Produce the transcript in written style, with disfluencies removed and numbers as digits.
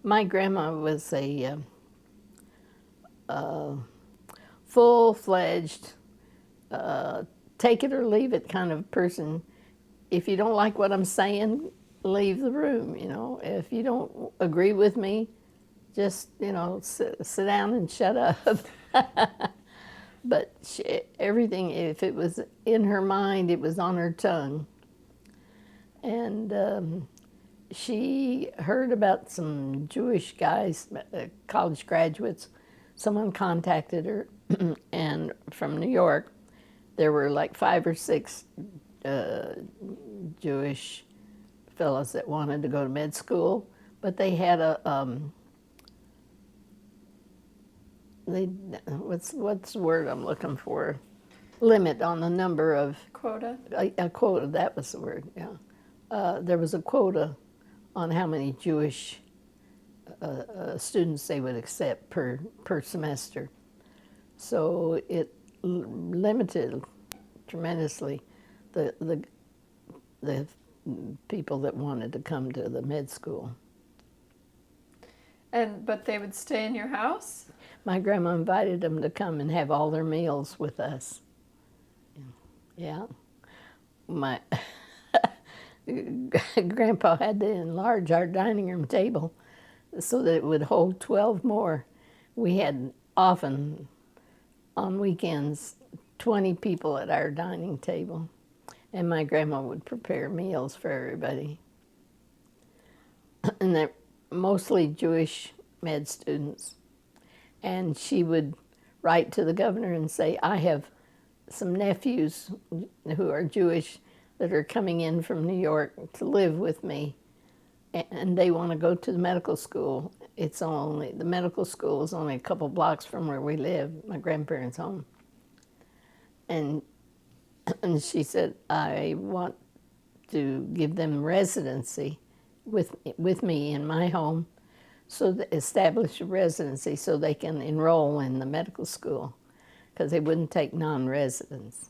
My grandma was a full-fledged, take it or leave it kind of person. If you don't like what I'm saying, leave the room, you know. If you don't agree with me, just, you know, sit down and shut up. But everything, if it was in her mind, it was on her tongue. And she heard about some Jewish guys, college graduates. Someone contacted her, and from New York, there were like 5 or 6 Jewish fellows that wanted to go to med school, but they had what's the word I'm looking for? Limit on the number of Quota? a quota. That was the word. Yeah, there was a quota on how many Jewish students they would accept per semester. So it limited tremendously the people that wanted to come to the med school. But they would stay in your house? My grandma invited them to come and have all their meals with us. Yeah. My grandpa had to enlarge our dining room table so that it would hold 12 more. We had often, on weekends, 20 people at our dining table. And my grandma would prepare meals for everybody. And they're mostly Jewish med students. And she would write to the governor and say, I have some nephews who are Jewish that are coming in from New York to live with me, and they want to go to the medical school. The medical school is only a couple blocks from where we live, my grandparents' home. And she said, I want to give them residency with me in my home, so that establish a residency so they can enroll in the medical school, because they wouldn't take non-residents.